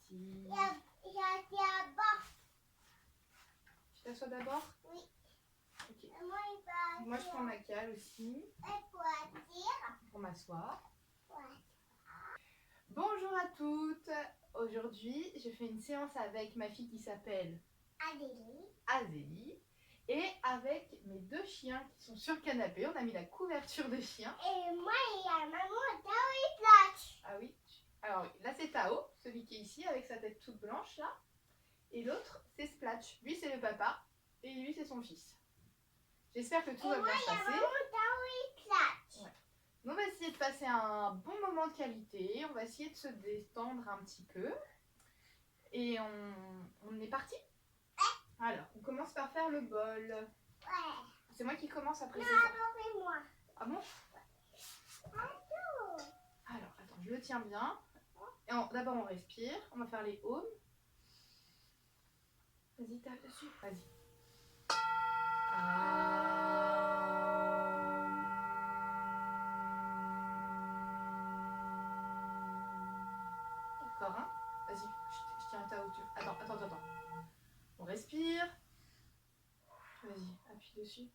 parti. D'abord. Tu t'assois d'abord? Oui. Ok. Moi, je prends ma cale aussi pour m'asseoir. Bonjour à toutes. Aujourd'hui, je fais une séance avec ma fille qui s'appelle Azélie et avec mes deux chiens qui sont sur le canapé. On a mis la couverture de chien. Et moi et la maman, Tao Platch. Ah oui. Alors oui, là c'est Tao, celui qui est ici avec sa tête toute blanche là. Et l'autre c'est Splatch. Lui c'est le papa et lui c'est son fils. J'espère que tout va bien se passer. Ouais. On va essayer de passer un bon moment de qualité. On va essayer de se détendre un petit peu. Et on est parti. Alors, on commence par faire le bol. Ouais. C'est moi qui commence après Non, c'est ça. non, moi. Ah bon? Alors, attends, je le tiens bien. D'abord, on respire. On va faire les aumes. Vas-y, tape dessus. Vas-y. Encore un. Vas-y, je tiens ta hauteur. Attends. On respire. Vas-y, appuie dessus.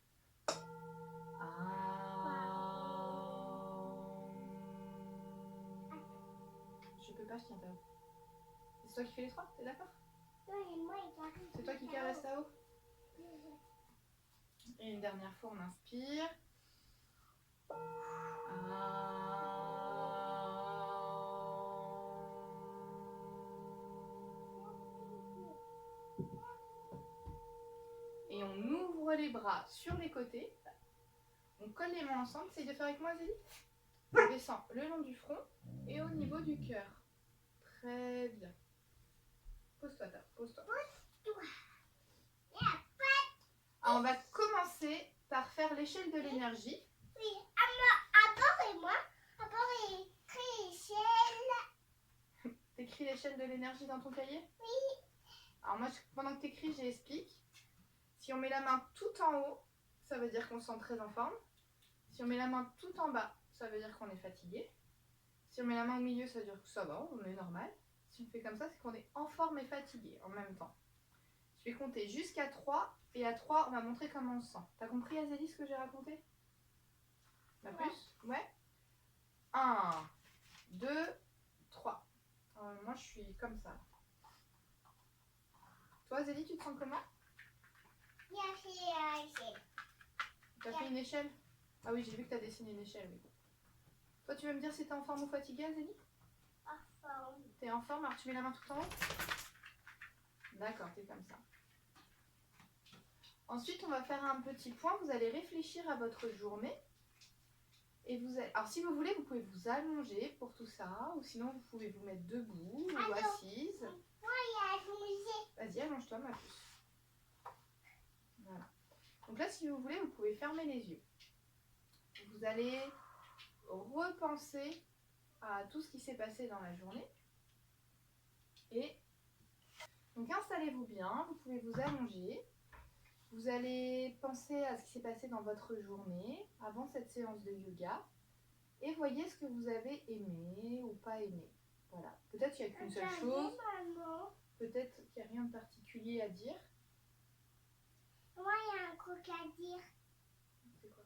Je peux pas, je tiens ta haut. C'est toi qui fais les trois, t'es d'accord? C'est toi qui caresse ta haut. Et une dernière fois, on inspire. Et on ouvre les bras sur les côtés. On colle les mains ensemble. Essaye de faire avec moi, Zélie. On descend le long du front et au niveau du cœur. Très bien. Pose-toi, pose-toi. Alors, on va commencer par faire l'échelle de l'énergie. Oui, Abord et moi. Abord écrit l'échelle. T'écris l'échelle de l'énergie dans ton cahier? Oui. Alors moi, pendant que t'écris, j'explique. Si on met la main tout en haut, ça veut dire qu'on se sent très en forme. Si on met la main tout en bas, ça veut dire qu'on est fatigué. Si on met la main au milieu, ça veut dire que ça va, on est normal. Si on fait comme ça, c'est qu'on est en forme et fatigué en même temps. Je vais compter jusqu'à 3 et à 3, on va montrer comment on se sent. T'as compris, Azélie, ce que j'ai raconté? Pas plus? Ouais. 1, 2, 3. Moi, je suis comme ça. Toi, Azélie, tu te sens comment? J'ai fait l'échelle. T'as fait une échelle? Ah oui, j'ai vu que t'as dessiné une échelle, oui. Toi, tu veux me dire si t'es en forme ou fatiguée, Azélie? En forme. T'es en forme, alors tu mets la main tout en haut? D'accord, t'es comme ça. Ensuite, on va faire un petit point. Vous allez réfléchir à votre journée. Et vous allez... Alors, si vous voulez, vous pouvez vous allonger pour tout ça. Ou sinon, vous pouvez vous mettre debout ou assise. Moi, il y a allongé. Vas-y, allonge-toi, ma puce. Voilà. Donc là, si vous voulez, vous pouvez fermer les yeux. Vous allez repenser à tout ce qui s'est passé dans la journée. Et donc, installez-vous bien. Vous pouvez vous allonger. Vous allez penser à ce qui s'est passé dans votre journée avant cette séance de yoga et voyez ce que vous avez aimé ou pas aimé. Voilà. Peut-être qu'il n'y a qu'une seule chose, peut-être qu'il n'y a rien de particulier à dire. Moi, il y a un truc à dire. C'est quoi?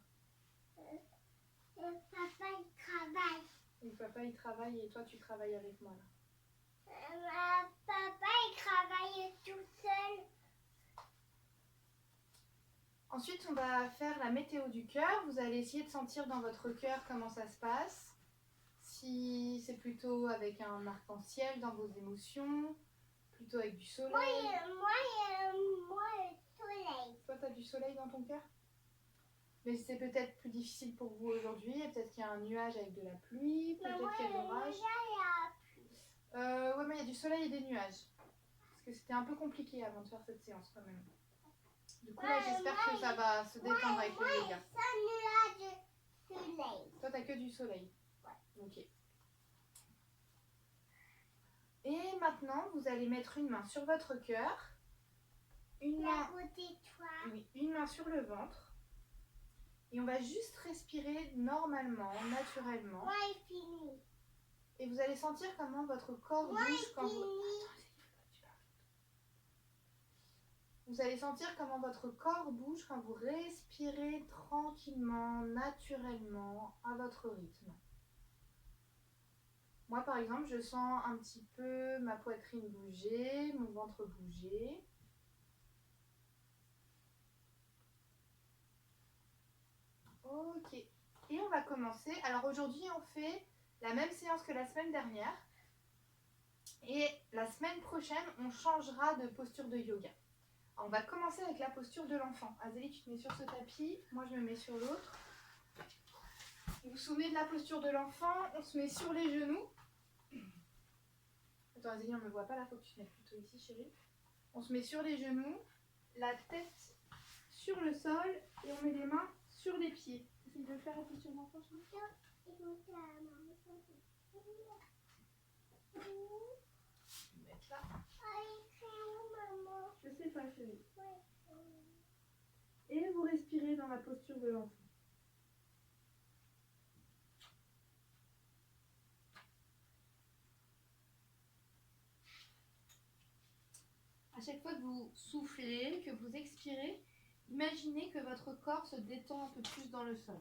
Papa, il travaille. Et papa, il travaille et toi, tu travailles avec moi là. Papa, il travaille tout seul. Ensuite, on va faire la météo du cœur. Vous allez essayer de sentir dans votre cœur comment ça se passe. Si c'est plutôt avec un arc-en-ciel dans vos émotions, plutôt avec du soleil. Moi, le soleil. Toi, tu as du soleil dans ton cœur? Mais c'est peut-être plus difficile pour vous aujourd'hui. Peut-être qu'il y a un nuage avec de la pluie, peut-être qu'il y a de l'orage. Ouais, mais il y a du soleil et des nuages. Parce que c'était un peu compliqué avant de faire cette séance quand même. Du coup, là, j'espère que ça va se détendre avec le yoga. C'est un nuage de soleil. Toi, t'as que du soleil. Ouais. Ok. Et maintenant, vous allez mettre une main sur votre cœur. Une main sur le ventre. Et on va juste respirer normalement, naturellement. Moi, il finit. Et vous allez sentir comment votre corps bouge quand vous... Vous allez sentir comment votre corps bouge quand vous respirez tranquillement, naturellement, à votre rythme. Moi, par exemple, je sens un petit peu ma poitrine bouger, mon ventre bouger. Ok. Et on va commencer. Alors aujourd'hui, on fait la même séance que la semaine dernière. Et la semaine prochaine, on changera de posture de yoga. Alors, on va commencer avec la posture de l'enfant. Azélie, tu te mets sur ce tapis. Moi, je me mets sur l'autre. Vous vous souvenez de la posture de l'enfant? On se met sur les genoux. Attends, Azélie, on ne me voit pas là. Il faut que tu te mettes plutôt ici, chérie. On se met sur les genoux, la tête sur le sol et on met les mains sur les pieds. Essaye de faire la posture d'enfant, chérie. Je vais mettre là. Je sais pas, chérie. Et vous respirez dans la posture de l'enfant. À chaque fois que vous soufflez, que vous expirez, imaginez que votre corps se détend un peu plus dans le sol.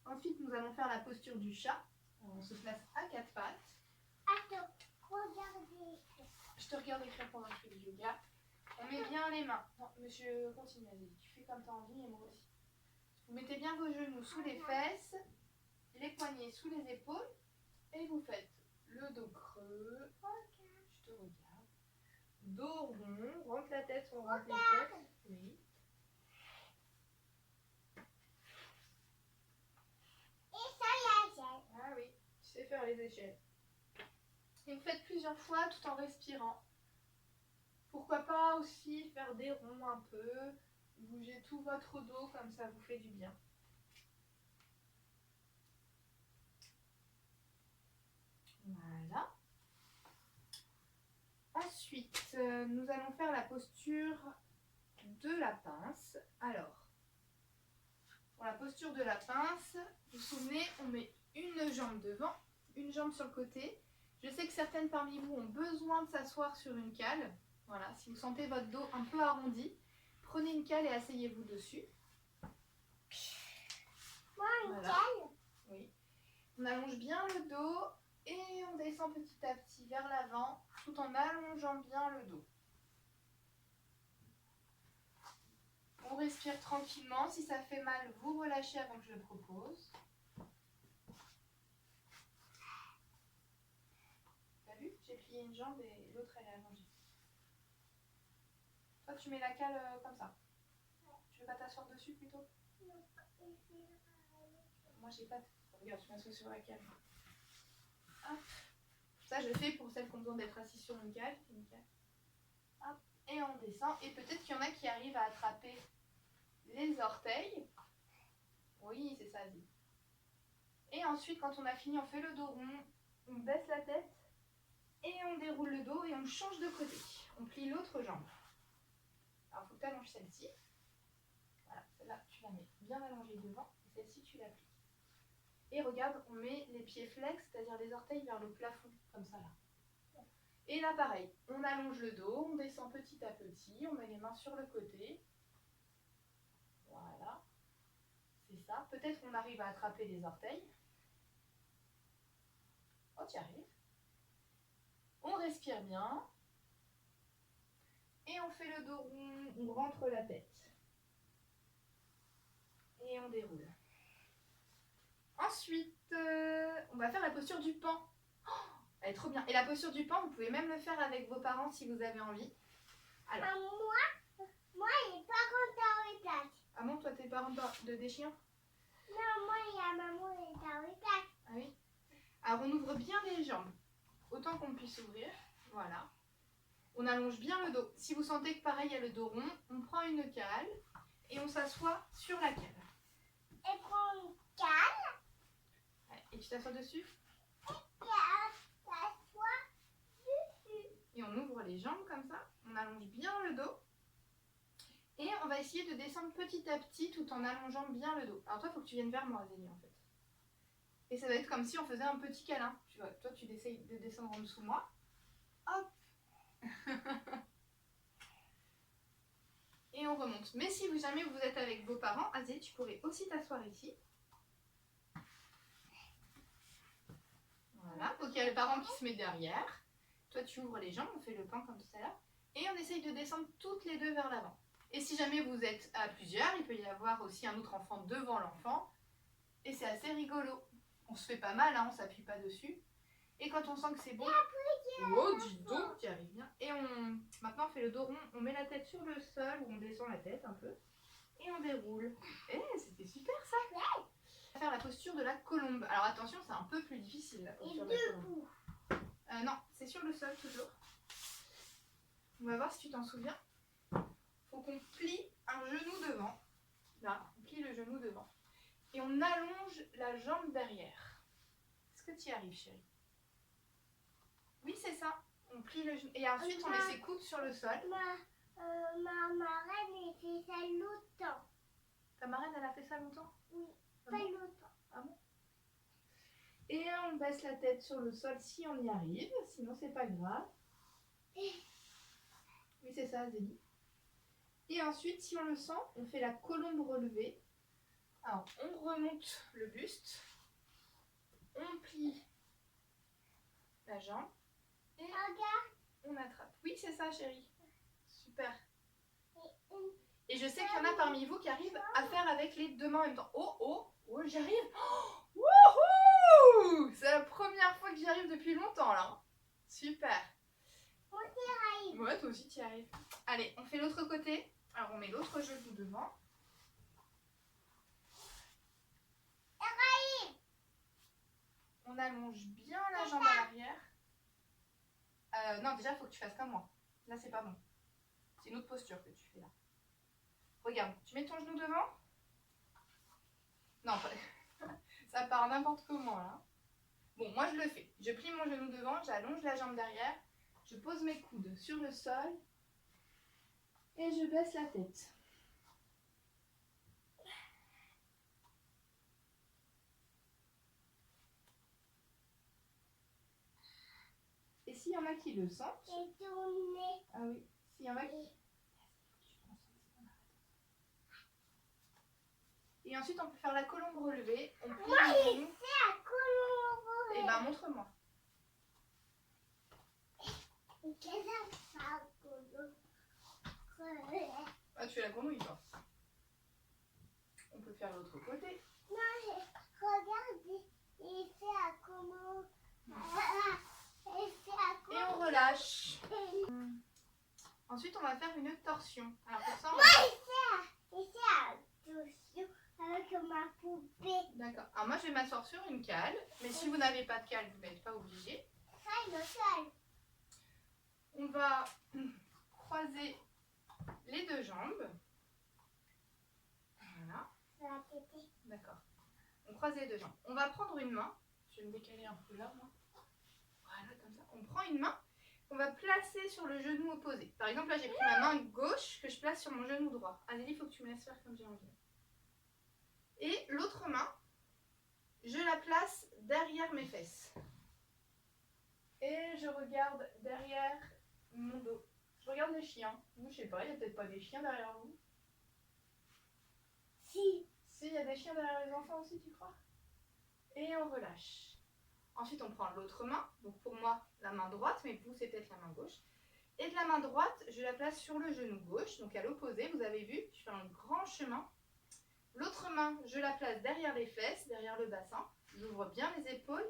Ensuite, nous allons faire la posture du chat. On se place à quatre pattes. Attends, regardez. Je te regarde écrire pendant que je fais du yoga. On met bien les mains. Non, monsieur, continue, Azélie. Tu fais comme tu as envie et moi aussi. Vous mettez bien vos genoux sous les fesses, les poignets sous les épaules et vous faites le dos creux. Je te regarde. Dos rond, rentre la tête, on rentre les têtes. Oui. Ah oui, tu sais faire les échelles. Et vous faites plusieurs fois tout en respirant. Pourquoi pas aussi faire des ronds un peu, bouger tout votre dos comme ça vous fait du bien. Voilà. Ensuite, nous allons faire la posture de la pince. Alors, pour la posture de la pince, vous vous souvenez, on met une jambe devant, une jambe sur le côté. Je sais que certaines parmi vous ont besoin de s'asseoir sur une cale. Voilà, si vous sentez votre dos un peu arrondi, prenez une cale et asseyez-vous dessus. Moi, une Voilà. cale. Oui. On allonge bien le dos et on descend petit à petit vers l'avant tout en allongeant bien le dos. On respire tranquillement. Si ça fait mal, vous relâchez avant que je le propose. T'as vu? J'ai plié une jambe et l'autre elle est allongée. Toi tu mets la cale comme ça. Tu veux pas t'asseoir dessus plutôt? Moi j'ai pas. Regarde, je m'assois sur la cale. Hop. Ça je fais pour celles qui ont besoin d'être assises sur une cale. Hop. Et on descend. Et peut-être qu'il y en a qui arrivent à attraper les orteils. Oui, c'est ça. Et ensuite, quand on a fini, on fait le dos rond, on baisse la tête et on déroule le dos et on change de côté. On plie l'autre jambe. Alors, il faut que tu allonges celle-ci. Voilà, celle-là, tu la mets bien allongée devant et celle-ci, tu la plies. Et regarde, on met les pieds flex, c'est-à-dire les orteils vers le plafond, comme ça là. Et là, pareil, on allonge le dos, on descend petit à petit, on met les mains sur le côté. Voilà. C'est ça. Peut-être qu'on arrive à attraper les orteils. Oh, tu y arrives. On respire bien. Et on fait le dos rond, on rentre la tête. Et on déroule. Ensuite, on va faire la posture du pan. Oh, elle est trop bien. Et la posture du pan, vous pouvez même le faire avec vos parents si vous avez envie. Alors. Moi, les parents dans les plaques. Ah bon, toi, tes parents de des chiens? Non, moi, il y a maman et dans les plaques. Ah oui. Alors, on ouvre bien les jambes. Autant qu'on puisse ouvrir. Voilà. On allonge bien le dos. Si vous sentez que pareil, il y a le dos rond, on prend une cale et on s'assoit sur la cale. Et prends une cale. Ouais. Et tu t'assois dessus? Et t'assois dessus. Et on ouvre les jambes comme ça. On allonge bien le dos. Et on va essayer de descendre petit à petit tout en allongeant bien le dos. Alors toi, il faut que tu viennes vers moi, Zélie, en fait. Et ça va être comme si on faisait un petit câlin. Tu vois, toi, tu essayes de descendre en dessous de moi. Hop. Et on remonte. Mais si jamais vous êtes avec vos parents, Zélie, tu pourrais aussi t'asseoir ici. Voilà. Donc il y a le parent qui se met derrière. Toi, tu ouvres les jambes, on fait le pain comme tout à l'heure. Et on essaye de descendre toutes les deux vers l'avant. Et si jamais vous êtes à plusieurs, il peut y avoir aussi un autre enfant devant l'enfant. Et c'est assez rigolo. On se fait pas mal, hein, on s'appuie pas dessus. Et quand on sent que c'est bon... Oh, dis donc, tu arrives bien. Et maintenant, on fait le dos rond. On met la tête sur le sol, ou on descend la tête un peu. Et on déroule. Eh, c'était super ça. On va faire la posture de la colombe. Alors attention, c'est un peu plus difficile, la posture de la colombe. Non, c'est sur le sol toujours. On va voir si tu t'en souviens. Faut qu'on plie un genou devant. Là, on plie le genou devant. Et on allonge la jambe derrière. Est-ce que tu y arrives, chérie? Oui, c'est ça. On plie le genou. Et ensuite, on met ses coudes sur le sol. Ma marraine, elle fait ça longtemps. Ta marraine, elle a fait ça longtemps? Oui, ah pas bon longtemps. Ah bon? Et on baisse la tête sur le sol si on y arrive. Sinon, c'est pas grave. Oui, c'est ça, Zélie. Et ensuite, si on le sent, on fait la colombe relevée. Alors, on remonte le buste. On plie la jambe. Et Regarde. on attrape. Oui, c'est ça, chérie. Super. Et je sais qu'il y en a parmi vous qui arrivent à faire avec les deux mains en même temps. Oh, oh, oh, j'y arrive. Oh, wouhou! C'est la première fois que j'y arrive depuis longtemps, là. Super. On y arrive. Ouais, toi aussi, tu y arrives. Allez, on fait l'autre côté. Alors, on met l'autre genou devant. On allonge bien la jambe à l'arrière. Non, déjà, il faut que tu fasses comme moi. Là, c'est pas bon. C'est une autre posture que tu fais là. Regarde, tu mets ton genou devant. Non, ça part n'importe comment là. Bon, moi je le fais. Je plie mon genou devant, j'allonge la jambe derrière, je pose mes coudes sur le sol et je baisse la tête. Et s'il y en a qui le sentent... J'ai tourné. Ah oui, s'il y en a qui... Et ensuite, on peut faire la colombe relevée. On plie le genou. C'est la colombe relevée. Et ben, montre-moi. Qu'est-ce que c'est la colombe relevée? Ah, tu fais la grenouille, toi. On peut faire l'autre côté. Non, regarde, il fait la colombe. Et on relâche. Ensuite, on va faire une torsion. Alors pour ça, on va... Il fait la torsion avec ma poupée. D'accord. Alors moi, je vais m'asseoir sur une cale. Mais si vous n'avez pas de cale, vous n'êtes pas obligé. Ça, il me fait. On va croiser les deux jambes. Voilà. La tétée. D'accord. On croise les deux jambes. On va prendre une main. Je vais me décaler un peu là, moi. Voilà, comme ça. On prend une main. On va placer sur le genou opposé. Par exemple, là, j'ai pris ma main gauche que je place sur mon genou droit. Adélie, il faut que tu me laisses faire comme j'ai envie. Et l'autre main, je la place derrière mes fesses. Et je regarde derrière mon dos. Je regarde les chiens. Vous, je sais pas, il n'y a peut-être pas des chiens derrière vous. Si. Si, il y a des chiens derrière les enfants aussi, tu crois? Et on relâche. Ensuite, on prend l'autre main. Donc pour moi, la main droite, mais vous, c'est peut-être la main gauche. Et de la main droite, je la place sur le genou gauche. Donc à l'opposé, vous avez vu, je fais un grand chemin. L'autre main, je la place derrière les fesses, derrière le bassin. J'ouvre bien les épaules.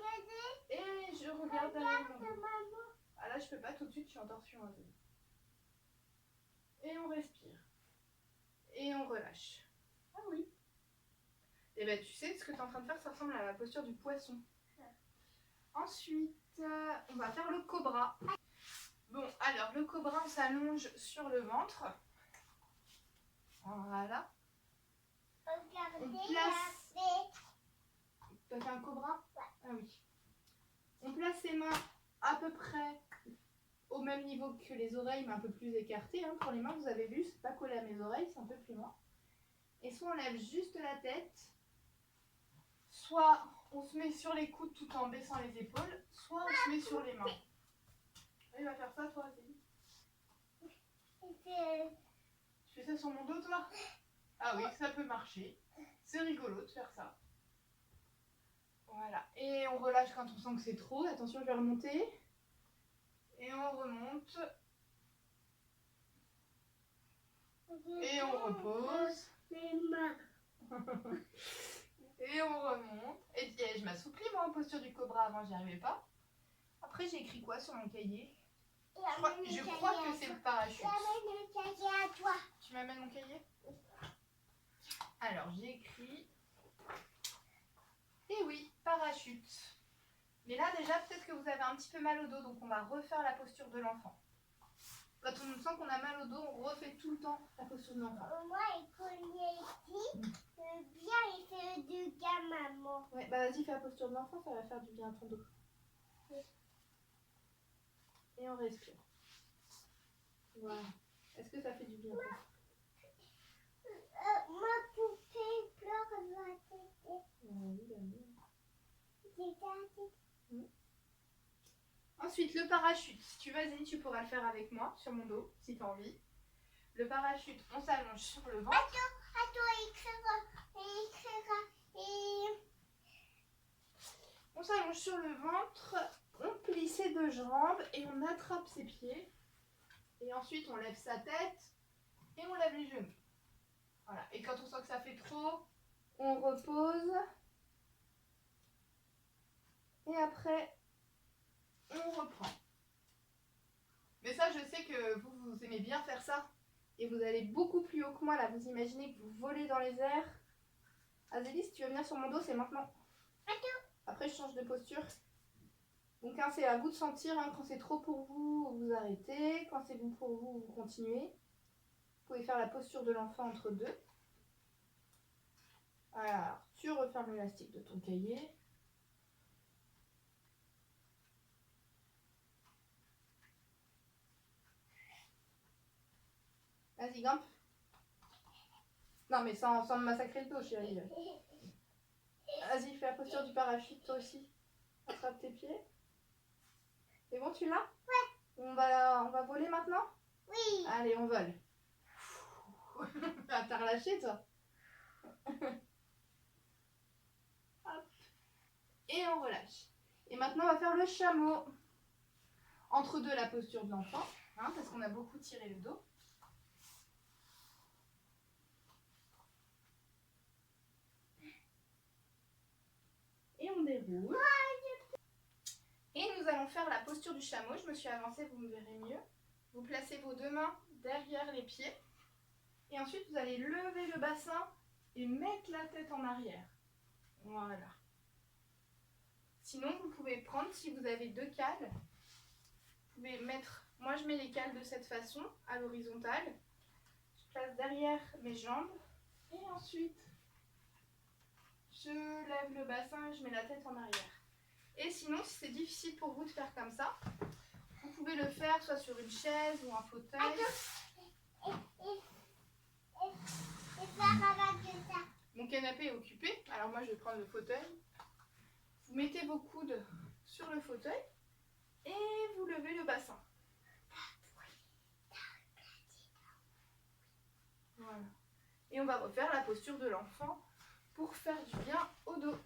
Et je regarde derrière mon dos. Ah là, je peux pas tout de suite, je suis en torsion. Et on respire. Et on relâche. Ah oui. Et ben tu sais, ce que tu es en train de faire, ça ressemble à la posture du poisson. Ensuite, on va faire le cobra. Bon, alors le cobra, on s'allonge sur le ventre. Voilà. Regardez, On place... T'as fait un cobra? Ah oui. On place ses mains à peu près au même niveau que les oreilles, mais un peu plus écarté. Hein. Pour les mains, vous avez vu, c'est pas collé à mes oreilles, c'est un peu plus loin. Et soit on lève juste la tête, soit on se met sur les coudes tout en baissant les épaules, soit on se met sur les mains. Tu vas faire ça, toi, Zélie? Tu fais ça sur mon dos, toi? Ah oui, ça peut marcher. C'est rigolo de faire ça. Voilà. Et on relâche quand on sent que c'est trop. Attention, je vais remonter. Et on remonte. Et on repose. Et on remonte. Et je m'assouplis, moi, en posture du cobra. Avant, j'y arrivais pas. Après, j'ai écrit quoi sur mon cahier? Je crois que c'est le parachute. J'amène le cahier à toi. Tu m'amènes mon cahier? Alors, j'ai écrit... Et oui, parachute. Mais là, déjà, peut-être que vous avez un petit peu mal au dos, donc on va refaire la posture de l'enfant. Quand on sent qu'on a mal au dos, on refait tout le temps la posture de l'enfant. Moi, il connaît ici. Bien, il fait du gamin, maman. Ouais, bah vas-y, fais la posture de l'enfant, ça va faire du bien à ton dos. Et on respire. Voilà. Est-ce que ça fait du bien? Ma poupée pleure dans la tête. Ensuite, le parachute. Si tu vas y, tu pourras le faire avec moi, sur mon dos, si tu as envie. Le parachute, on s'allonge sur le ventre. Attends, il écrira. On s'allonge sur le ventre, on plie ses deux jambes et on attrape ses pieds. Et ensuite, on lève sa tête et on lève les genoux. Voilà. Et quand on sent que ça fait trop, on repose. Et après, on reprend. Mais ça, je sais que vous aimez bien faire ça. Et vous allez beaucoup plus haut que moi. Là, vous imaginez que vous volez dans les airs. Azélie, si tu veux venir sur mon dos, c'est maintenant. Après, je change de posture. Donc, hein, c'est à vous de sentir. Hein, quand c'est trop pour vous, vous arrêtez. Quand c'est bon pour vous, vous continuez. Vous pouvez faire la posture de l'enfant entre deux. Alors, tu refermes l'élastique de ton cahier. Vas-y, grimpe. Non, mais sans me massacrer le dos, chérie. Vas-y, fais la posture du parachute, toi aussi. Attrape tes pieds. C'est bon, tu l'as? Ouais. On va voler maintenant? Oui. Allez, on vole. Ah, t'as relâché, toi? Hop. Et on relâche. Et maintenant, on va faire le chameau. Entre deux, la posture de l'enfant, hein, parce qu'on a beaucoup tiré le dos. Et on déroule. Et nous allons faire la posture du chameau. Je me suis avancée, vous me verrez mieux. Vous placez vos deux mains derrière les pieds. Et ensuite, vous allez lever le bassin et mettre la tête en arrière. Voilà. Sinon, vous pouvez prendre, si vous avez deux cales, vous pouvez mettre... Moi, je mets les cales de cette façon, à l'horizontale. Je place derrière mes jambes. Et ensuite, je lève le bassin et je mets la tête en arrière. Et sinon, si c'est difficile pour vous de faire comme ça, vous pouvez le faire soit sur une chaise ou un fauteuil. Mon canapé est occupé, alors moi je vais prendre le fauteuil. Vous mettez vos coudes sur le fauteuil et vous levez le bassin. Voilà. Et on va refaire la posture de l'enfant pour faire du bien au dos.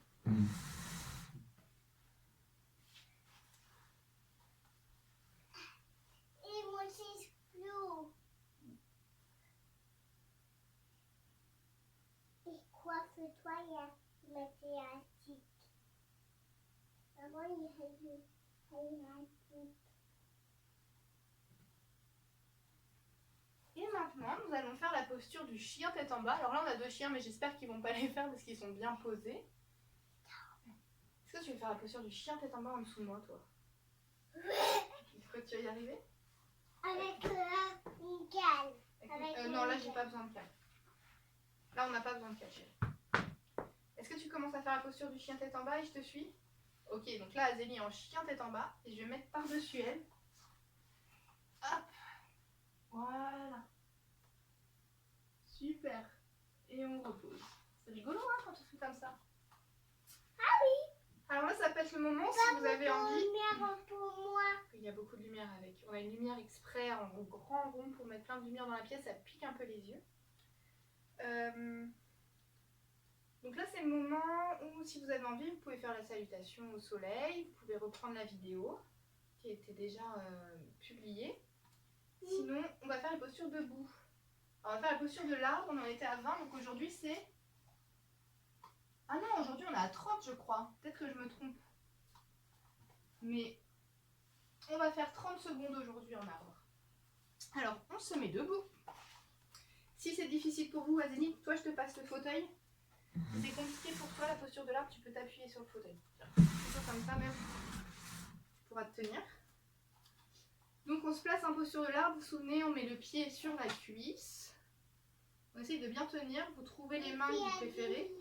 Et moi aussi, flou. Et coiffe-toi, il y a mathématiques. Avant, il y a du mathématiques. Et maintenant, nous allons faire la posture du chien tête en bas. Alors là, on a deux chiens, mais j'espère qu'ils ne vont pas les faire parce qu'ils sont bien posés. Est-ce que tu veux faire la posture du chien tête en bas en dessous de moi, toi? Est-ce que tu vas y arriver? Avec une cale. Non, là, j'ai pas besoin de cale. Là, on n'a pas besoin de cale, chérie. Est-ce que tu commences à faire la posture du chien tête en bas et je te suis? Ok, donc là, Azélie en chien tête en bas. Et je vais mettre par-dessus elle. Hop. Voilà. Super. Et on repose. C'est rigolo hein, quand on fait comme ça. Ah oui. Alors là, ça peut être le moment si vous avez envie. Lumière pour moi. Il y a beaucoup de lumière avec. On a une lumière exprès en grand rond pour mettre plein de lumière dans la pièce. Ça pique un peu les yeux. Donc là, c'est le moment où, si vous avez envie, vous pouvez faire la salutation au soleil. Vous pouvez reprendre la vidéo qui était déjà publiée. Sinon, on va faire les postures debout. Alors, on va faire la posture de l'arbre. On en était à 20. Donc aujourd'hui, c'est... Ah non, aujourd'hui, on est à 30, je crois. Peut-être que je me trompe. Mais on va faire 30 secondes aujourd'hui en arbre. Alors, on se met debout. Si c'est difficile pour vous, Azélie, toi, je te passe le fauteuil. Si c'est compliqué pour toi, la posture de l'arbre, tu peux t'appuyer sur le fauteuil. Plutôt comme ça, même, tu pourras te tenir. Donc, on se place en posture de l'arbre. Vous vous souvenez, on met le pied sur la cuisse. On essaye de bien tenir. Vous trouvez les mains que vous préférez.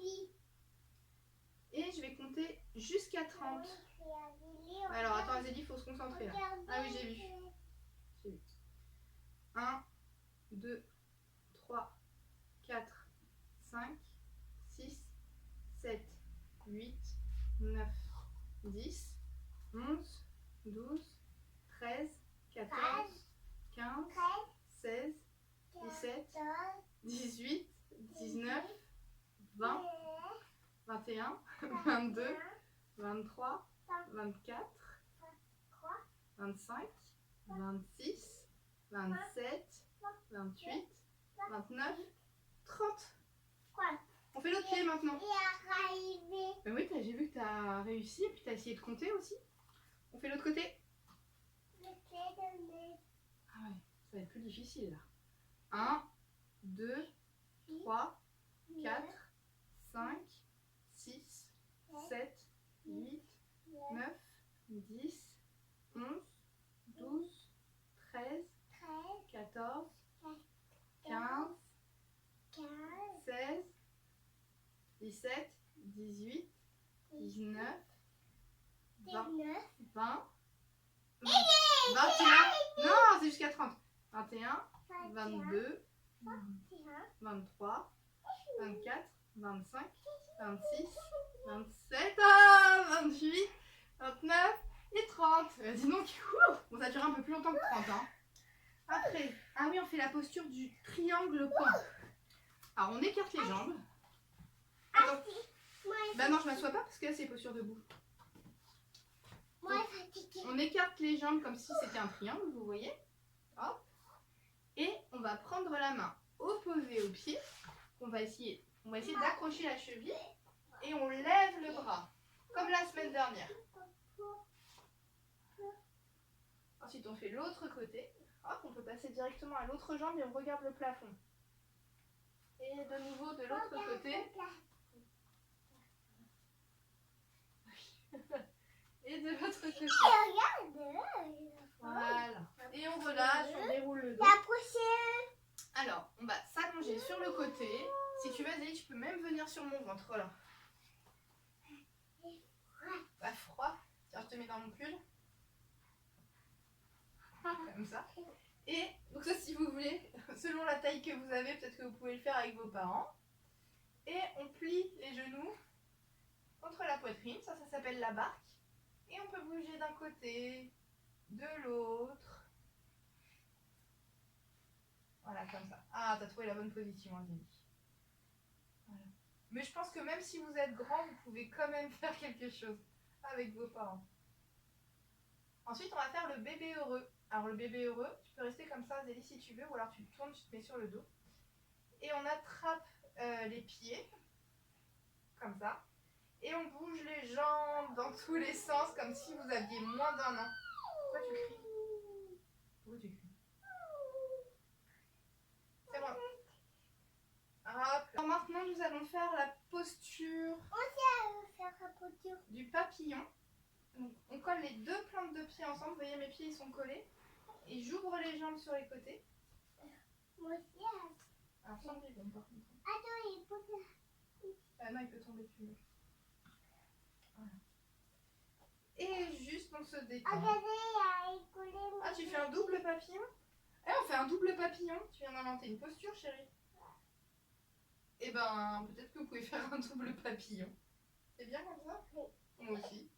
Et je vais compter jusqu'à 30. Alors, attends, Azélie, il faut se concentrer là. Ah oui, j'ai vu. 1, 2, 3, 4, 5, 6, 7, 8, 9, 10, 11, 12, 13, 14, 15, 16, 17, 18, 19, 20, 21, 22, 23, 24, 25, 26, 27, 28, 29, 30. On fait l'autre pied maintenant. Ben oui, j'ai vu que tu as réussi et puis tu as essayé de compter aussi. On fait l'autre côté. Ah ouais, ça va être plus difficile là. 1, 2, 3, 4, 5, 6, 7, 8, 9, 10, 11, 12, 13, 14, 15, 16, 17, 18, 19, 20, 20, 21, non, c'est jusqu'à 30. 21, 22, 23, 24, 25, 26, 27, 28, 29 et 30. Dis donc, bon, ça dure un peu plus longtemps que 30. Hein. Après, ah oui, on fait la posture du triangle pont. Alors, on écarte les jambes. Attends. Bah non, je m'assois pas parce que là, c'est posture debout. Donc, on écarte les jambes comme si c'était un triangle, vous voyez. Hop. Et on va prendre la main opposée au pied. On va essayer d'accrocher la cheville et on lève le bras, comme la semaine dernière. Ensuite, on fait l'autre côté. Hop, on peut passer directement à l'autre jambe et on regarde le plafond. Et de nouveau de l'autre côté. Et de l'autre côté. Voilà. Et on relâche, on déroule le dos. Alors, on va s'allonger sur le côté. Si tu veux, Zélie, tu peux même venir sur mon ventre là. Pas froid. Tiens, je te mets dans mon pull. Comme ça. Et donc ça, si vous voulez, selon la taille que vous avez, peut-être que vous pouvez le faire avec vos parents. Et on plie les genoux contre la poitrine. Ça s'appelle la barque. Et on peut bouger d'un côté, de l'autre. Voilà, comme ça. Ah, t'as trouvé la bonne position, Zélie. Voilà. Mais je pense que même si vous êtes grand, vous pouvez quand même faire quelque chose avec vos parents. Ensuite, on va faire le bébé heureux. Alors, le bébé heureux, tu peux rester comme ça, Zélie, si tu veux, ou alors tu te tournes, tu te mets sur le dos. Et on attrape les pieds, comme ça. Et on bouge les jambes dans tous les sens, comme si vous aviez moins d'1 an. Pourquoi tu cries? Pourquoi tu cries? C'est bon. Hop. Alors maintenant, nous allons faire la posture du papillon. Donc, on colle les deux plantes de pied ensemble. Vous voyez, mes pieds ils sont collés. Et j'ouvre les jambes sur les côtés. Alors, sans bébé, par contre. Ah non, il peut tomber plus. Voilà. Et Et juste on se détend. Regardez, il a écoulé. Ah, tu fais un double papillon? Eh, on fait un double papillon. Tu viens d'inventer une posture, chérie. Eh ben, peut-être que vous pouvez faire un double papillon. C'est bien comme ça? Oui. Moi aussi.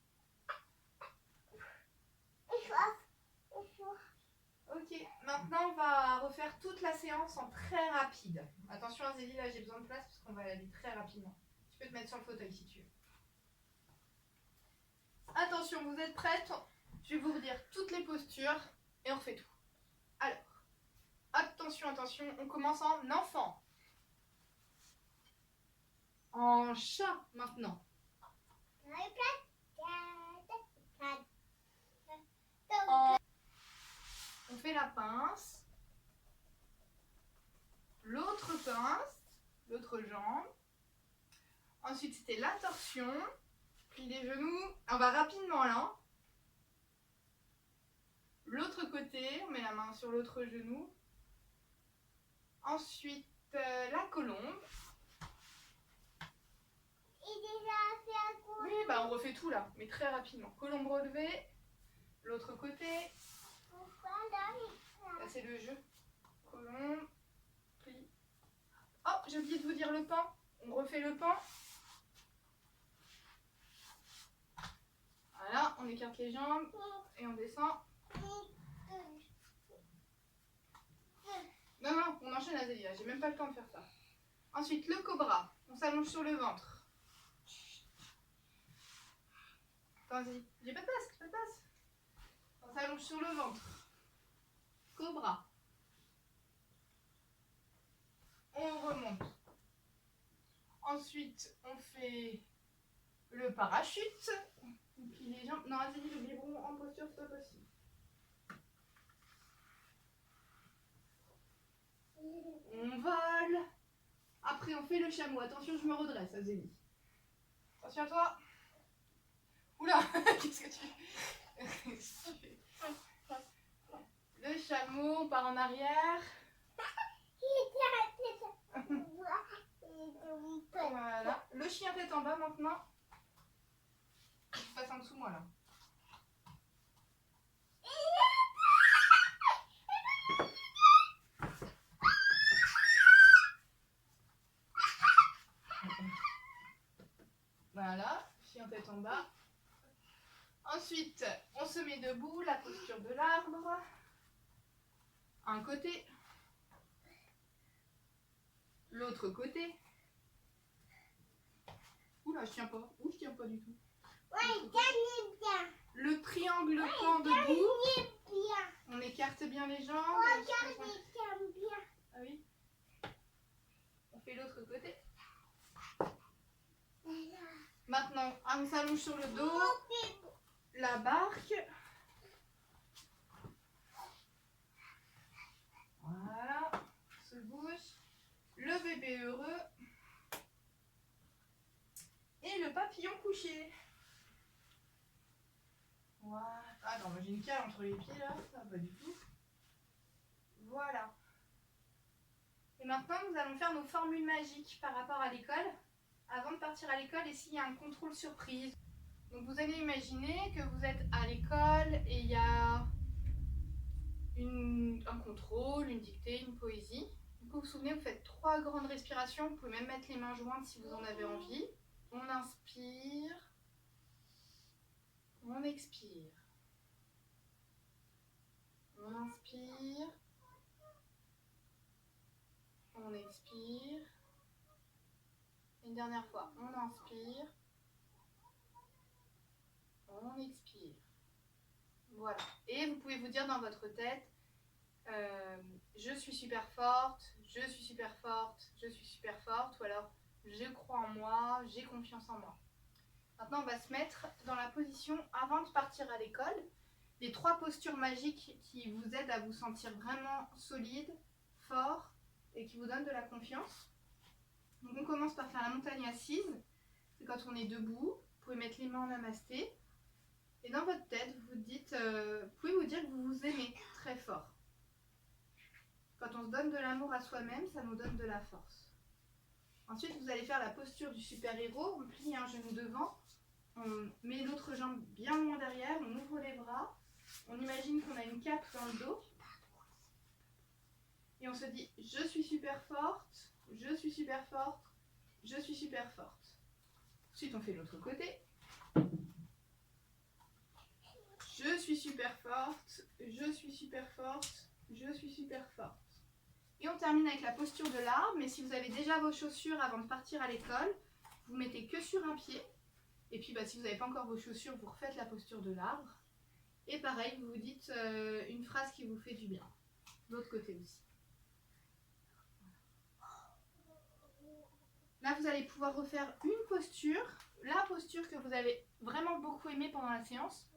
Ok, maintenant on va refaire toute la séance en très rapide. Attention Azélie, là j'ai besoin de place parce qu'on va aller très rapidement. Tu peux te mettre sur le fauteuil si tu veux. Attention, vous êtes prêtes? Je vais vous redire toutes les postures et on refait tout. Alors, attention, attention, on commence en enfant. En chat maintenant. On fait la pince. L'autre pince, l'autre jambe. Ensuite, c'était la torsion. Puis les genoux. On va rapidement là. L'autre côté, on met la main sur l'autre genou. Ensuite, la colombe. Oui, bah on refait tout là, mais très rapidement. Colombe relevée. L'autre côté. Là, c'est le jeu. Colombe. Pli. Oh, j'ai oublié de vous dire le pan. On refait le pan. Voilà, on écarte les jambes et on descend. Non, non, on enchaîne Azélia, j'ai même pas le temps de faire ça. Ensuite, le cobra. On s'allonge sur le ventre. Attends, Azélie, j'ai pas de place, j'ai pas de place. On s'allonge sur le ventre. Cobra. On remonte. Ensuite, on fait le parachute. On plie les jambes. Non, Azélie, le biberon en posture, c'est pas possible. On vole. Après, on fait le chameau. Attention, je me redresse, Azélie. Attention à toi. Oula, qu'est-ce que tu fais? Le chameau, on part en arrière. Voilà. Le chien tête en bas maintenant. Tu passes en dessous moi là. Voilà, chien tête en bas. Ensuite, on se met debout, la posture de l'arbre. Un côté. L'autre côté. Oula, je tiens pas. Ouh, je tiens pas du tout. Le triangle pan debout. On écarte bien les jambes. Ah oui. On fait l'autre côté. Maintenant, on s'allonge sur le dos. La barque. Voilà. On se bouge. Le bébé heureux. Et le papillon couché. Voilà. Ah non, j'ai une cale entre les pieds là. Ça va pas du tout. Voilà. Et maintenant, nous allons faire nos formules magiques par rapport à l'école. Avant de partir à l'école, et s'il y a un contrôle surprise. Donc vous allez imaginer que vous êtes à l'école et il y a un contrôle, une dictée, une poésie. Du coup, vous vous souvenez, vous faites 3 grandes respirations. Vous pouvez même mettre les mains jointes si vous en avez envie. On inspire. On expire. On inspire. On expire. Une dernière fois, on inspire. On expire. Voilà. Et vous pouvez vous dire dans votre tête, je suis super forte, je suis super forte, je suis super forte, ou alors je crois en moi, j'ai confiance en moi. Maintenant, on va se mettre dans la position avant de partir à l'école. Les 3 postures magiques qui vous aident à vous sentir vraiment solide, fort et qui vous donnent de la confiance. Donc on commence par faire la montagne assise. C'est quand on est debout. Vous pouvez mettre les mains en namasté. Et dans votre tête, vous dites, vous pouvez vous dire que vous vous aimez très fort. Quand on se donne de l'amour à soi-même, ça nous donne de la force. Ensuite, vous allez faire la posture du super-héros. On plie un genou devant. On met l'autre jambe bien loin derrière, on ouvre les bras. On imagine qu'on a une cape dans le dos. Et on se dit, je suis super forte, je suis super forte, je suis super forte. Ensuite, on fait l'autre côté. Je suis super forte, je suis super forte, je suis super forte. Et on termine avec la posture de l'arbre. Mais si vous avez déjà vos chaussures avant de partir à l'école, vous mettez que sur un pied. Et puis si vous n'avez pas encore vos chaussures, vous refaites la posture de l'arbre. Et pareil, vous vous dites une phrase qui vous fait du bien. L'autre côté aussi. Là, vous allez pouvoir refaire une posture. La posture que vous avez vraiment beaucoup aimée pendant la séance.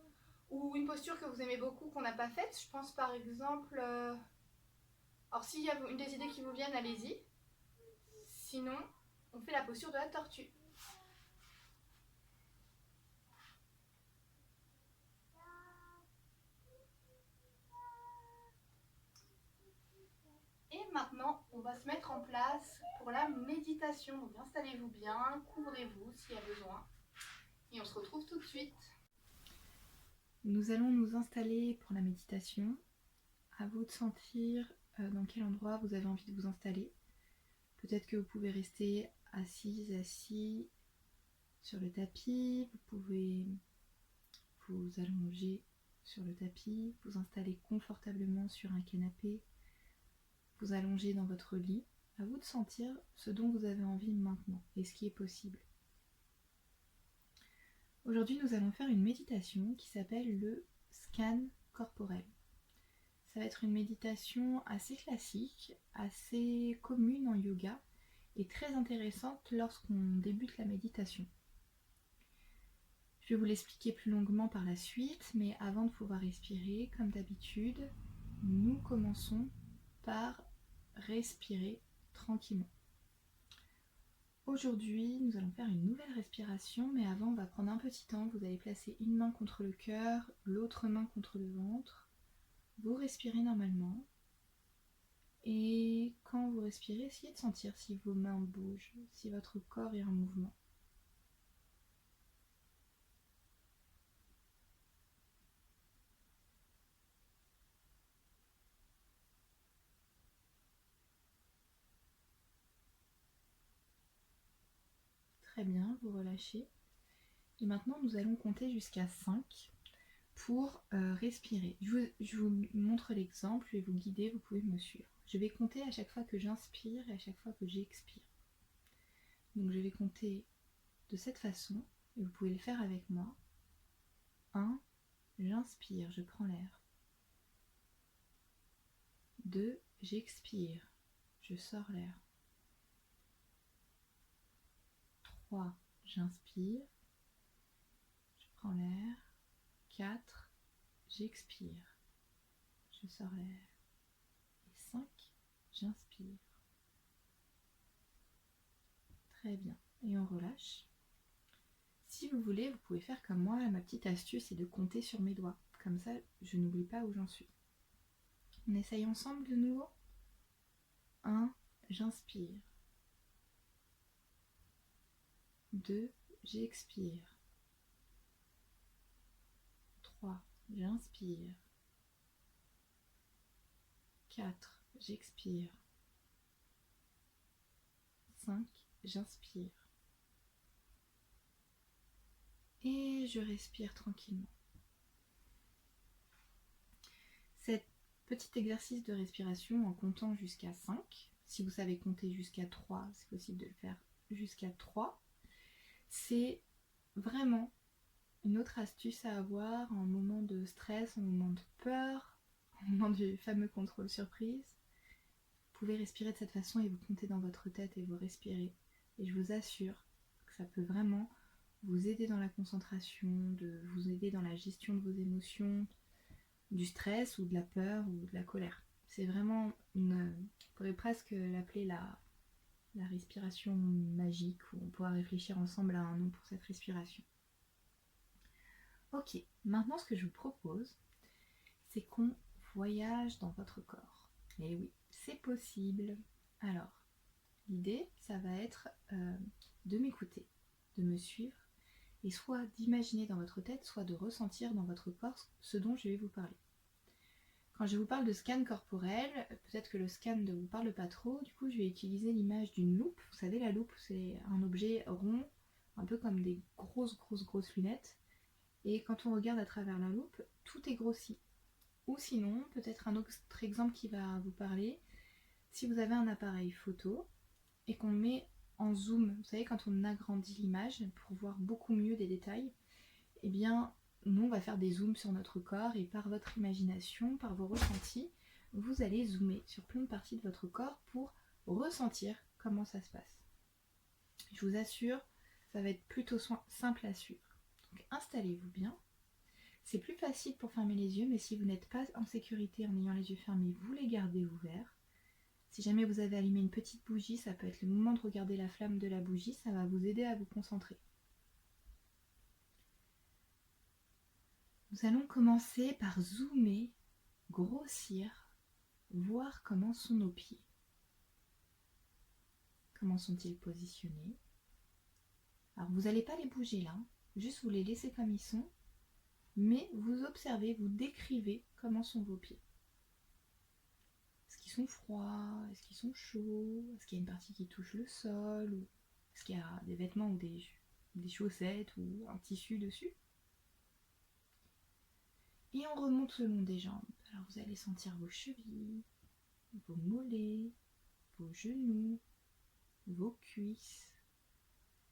Ou une posture que vous aimez beaucoup qu'on n'a pas faite. Je pense par exemple... Alors s'il y a une des idées qui vous viennent, allez-y. Sinon, on fait la posture de la tortue. Et maintenant, on va se mettre en place pour la méditation. Donc installez-vous bien, couvrez-vous s'il y a besoin. Et on se retrouve tout de suite. Nous allons nous installer pour la méditation. À vous de sentir dans quel endroit vous avez envie de vous installer. Peut-être que vous pouvez rester assise, assis sur le tapis. Vous pouvez vous allonger sur le tapis, vous installer confortablement sur un canapé, vous allonger dans votre lit. À vous de sentir ce dont vous avez envie maintenant et ce qui est possible. Aujourd'hui, nous allons faire une méditation qui s'appelle le scan corporel. Ça va être une méditation assez classique, assez commune en yoga et très intéressante lorsqu'on débute la méditation. Je vais vous l'expliquer plus longuement par la suite, mais avant de pouvoir respirer, comme d'habitude, nous commençons par respirer tranquillement. Aujourd'hui, nous allons faire une nouvelle respiration, mais avant, on va prendre un petit temps. Vous allez placer une main contre le cœur, l'autre main contre le ventre. Vous respirez normalement. Et quand vous respirez, essayez de sentir si vos mains bougent, si votre corps est en mouvement. Très bien, vous relâchez. Et maintenant, nous allons compter jusqu'à 5 pour respirer. Je vous montre l'exemple, je vais vous guider, vous pouvez me suivre. Je vais compter à chaque fois que j'inspire et à chaque fois que j'expire. Donc je vais compter de cette façon, et vous pouvez le faire avec moi. 1, j'inspire, je prends l'air. 2, j'expire, je sors l'air. 3, j'inspire, je prends l'air. 4, j'expire, je sors l'air. Et 5, j'inspire. Très bien. Et on relâche. Si vous voulez, vous pouvez faire comme moi. Ma petite astuce, c'est de compter sur mes doigts. Comme ça, je n'oublie pas où j'en suis. On essaye ensemble de nouveau. 1, j'inspire. 2, j'expire. 3, j'inspire. 4, j'expire. 5, j'inspire. Et je respire tranquillement. Cet petit exercice de respiration en comptant jusqu'à 5, si vous savez compter jusqu'à 3, c'est possible de le faire jusqu'à 3, c'est vraiment une autre astuce à avoir en moment de stress, en moment de peur, en moment du fameux contrôle surprise. Vous pouvez respirer de cette façon et vous comptez dans votre tête et vous respirez. Et je vous assure que ça peut vraiment vous aider dans la concentration, de vous aider dans la gestion de vos émotions, du stress ou de la peur ou de la colère. C'est vraiment on pourrait presque l'appeler la respiration magique, où on pourra réfléchir ensemble à un nom pour cette respiration. Ok, maintenant ce que je vous propose, c'est qu'on voyage dans votre corps. Et oui, c'est possible. Alors, l'idée, ça va être de m'écouter, de me suivre et soit d'imaginer dans votre tête, soit de ressentir dans votre corps ce dont je vais vous parler. Quand je vous parle de scan corporel, peut-être que le scan ne vous parle pas trop, du coup je vais utiliser l'image d'une loupe. Vous savez, la loupe, c'est un objet rond, un peu comme des grosses lunettes. Et quand on regarde à travers la loupe, tout est grossi. Ou sinon, peut-être un autre exemple qui va vous parler, si vous avez un appareil photo et qu'on met en zoom, vous savez, quand on agrandit l'image pour voir beaucoup mieux des détails, eh bien, nous, on va faire des zooms sur notre corps et par votre imagination, par vos ressentis, vous allez zoomer sur plein de parties de votre corps pour ressentir comment ça se passe. Je vous assure, ça va être plutôt simple à suivre. Donc, installez-vous bien. C'est plus facile pour fermer les yeux, mais si vous n'êtes pas en sécurité en ayant les yeux fermés, vous les gardez ouverts. Si jamais vous avez allumé une petite bougie, ça peut être le moment de regarder la flamme de la bougie, ça va vous aider à vous concentrer. Nous allons commencer par zoomer, grossir, voir comment sont nos pieds. Comment sont-ils positionnés? Alors vous n'allez pas les bouger là, juste vous les laissez comme ils sont, mais vous observez, vous décrivez comment sont vos pieds. Est-ce qu'ils sont froids? Est-ce qu'ils sont chauds? Est-ce qu'il y a une partie qui touche le sol? Est-ce qu'il y a des vêtements ou des chaussettes ou un tissu dessus? Et on remonte le long des jambes. Alors vous allez sentir vos chevilles, vos mollets, vos genoux, vos cuisses.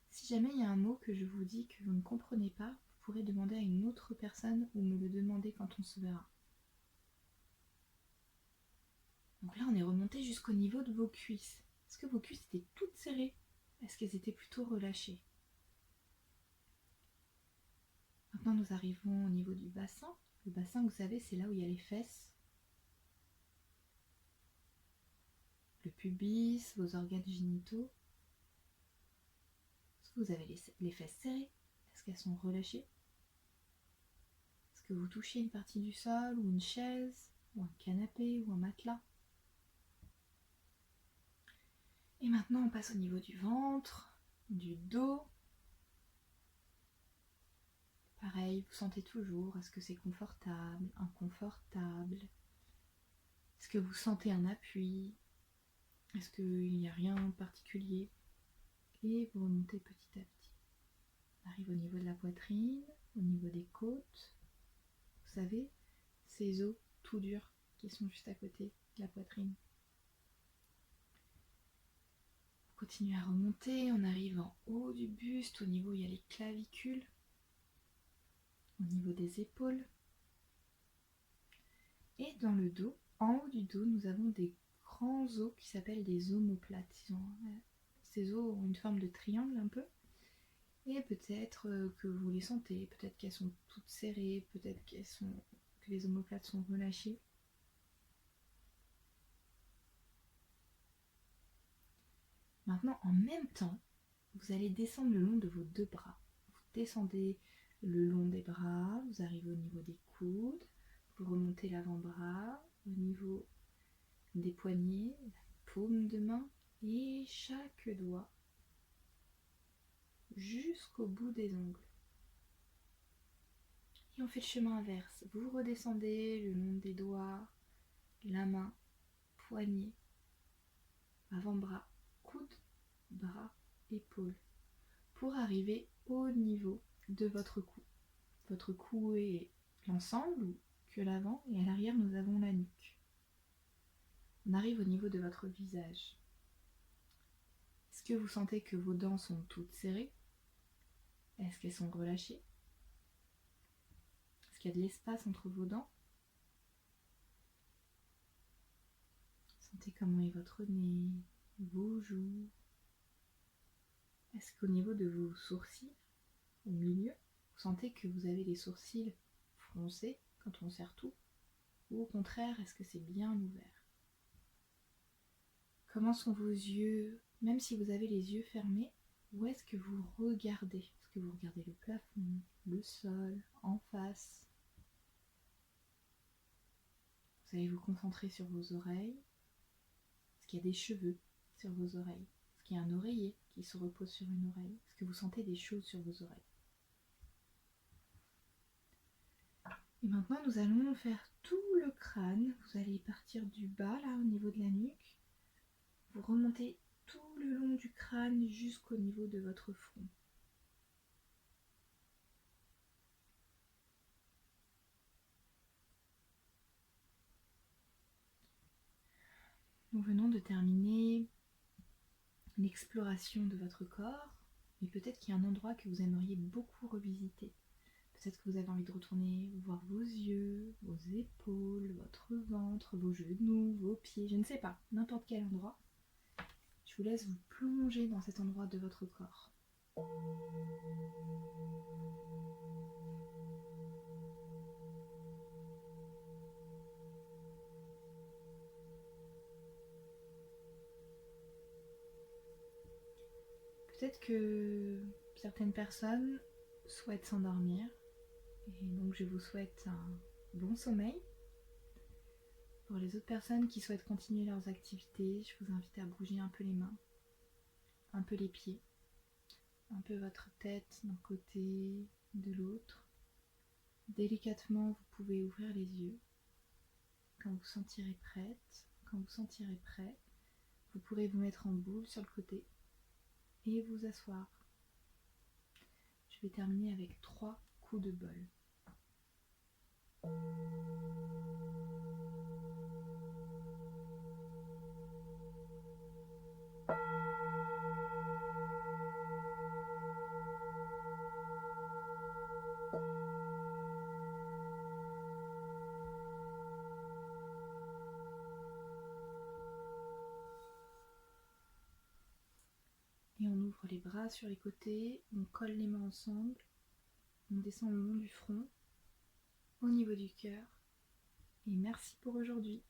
Si jamais il y a un mot que je vous dis que vous ne comprenez pas, vous pourrez demander à une autre personne ou me le demander quand on se verra. Donc là, on est remonté jusqu'au niveau de vos cuisses. Est-ce que vos cuisses étaient toutes serrées? Est-ce qu'elles étaient plutôt relâchées? Maintenant, nous arrivons au niveau du bassin. Le bassin, vous savez, c'est là où il y a les fesses. Le pubis, vos organes génitaux. Est-ce que vous avez les fesses serrées? Est-ce qu'elles sont relâchées? Est-ce que vous touchez une partie du sol ou une chaise ou un canapé ou un matelas? Et maintenant, on passe au niveau du ventre, du dos. Pareil, vous sentez toujours, est-ce que c'est confortable, inconfortable? Est-ce que vous sentez un appui? Est-ce qu'il n'y a rien en particulier? Et vous remontez petit à petit. On arrive au niveau de la poitrine, au niveau des côtes. Vous savez, ces os tout durs qui sont juste à côté de la poitrine. On continue à remonter, on arrive en haut du buste, au niveau où il y a les clavicules, au niveau des épaules. Et dans le dos, en haut du dos, nous avons des grands os qui s'appellent des omoplates. Ces os ont une forme de triangle un peu. Et peut-être que vous les sentez, peut-être qu'elles sont toutes serrées, peut-être que les omoplates sont relâchées. Maintenant, en même temps, vous allez descendre le long de vos deux bras. Vous descendez le long des bras, vous arrivez au niveau des coudes, vous remontez l'avant-bras, au niveau des poignets, la paume de main et chaque doigt jusqu'au bout des ongles. Et on fait le chemin inverse. Vous redescendez le long des doigts, la main, poignet, avant-bras, coude, bras, épaule, pour arriver au niveau de votre cou. Votre cou est l'ensemble ou que l'avant, et à l'arrière nous avons la nuque. On arrive au niveau de votre visage. Est-ce que vous sentez que vos dents sont toutes serrées? Est-ce qu'elles sont relâchées? Est-ce qu'il y a de l'espace entre vos dents? Sentez comment est votre nez, vos joues. Est-ce qu'au niveau de vos sourcils, au milieu, vous sentez que vous avez les sourcils froncés quand on serre tout? Ou au contraire, est-ce que c'est bien ouvert? Comment sont vos yeux? Même si vous avez les yeux fermés, où est-ce que vous regardez? Est-ce que vous regardez le plafond, le sol, en face? Vous allez vous concentrer sur vos oreilles. Est-ce qu'il y a des cheveux sur vos oreilles? Est-ce qu'il y a un oreiller qui se repose sur une oreille? Est-ce que vous sentez des choses sur vos oreilles? Et maintenant, nous allons faire tout le crâne. Vous allez partir du bas, là, au niveau de la nuque. Vous remontez tout le long du crâne jusqu'au niveau de votre front. Nous venons de terminer l'exploration de votre corps, mais peut-être qu'il y a un endroit que vous aimeriez beaucoup revisiter. Peut-être que vous avez envie de retourner voir vos yeux, vos épaules, votre ventre, vos genoux, vos pieds, je ne sais pas, n'importe quel endroit. Je vous laisse vous plonger dans cet endroit de votre corps. Peut-être que certaines personnes souhaitent s'endormir, et donc je vous souhaite un bon sommeil. Pour les autres personnes qui souhaitent continuer leurs activités, je vous invite à bouger un peu les mains, un peu les pieds, un peu votre tête d'un côté, de l'autre. Délicatement, vous pouvez ouvrir les yeux. Quand vous sentirez prête, quand vous sentirez prêt, vous pourrez vous mettre en boule sur le côté et vous asseoir. Je vais terminer avec 3 coups de bol. Et on ouvre les bras sur les côtés, on colle les mains ensemble, on descend le long du front, au niveau du cœur. Et merci pour aujourd'hui.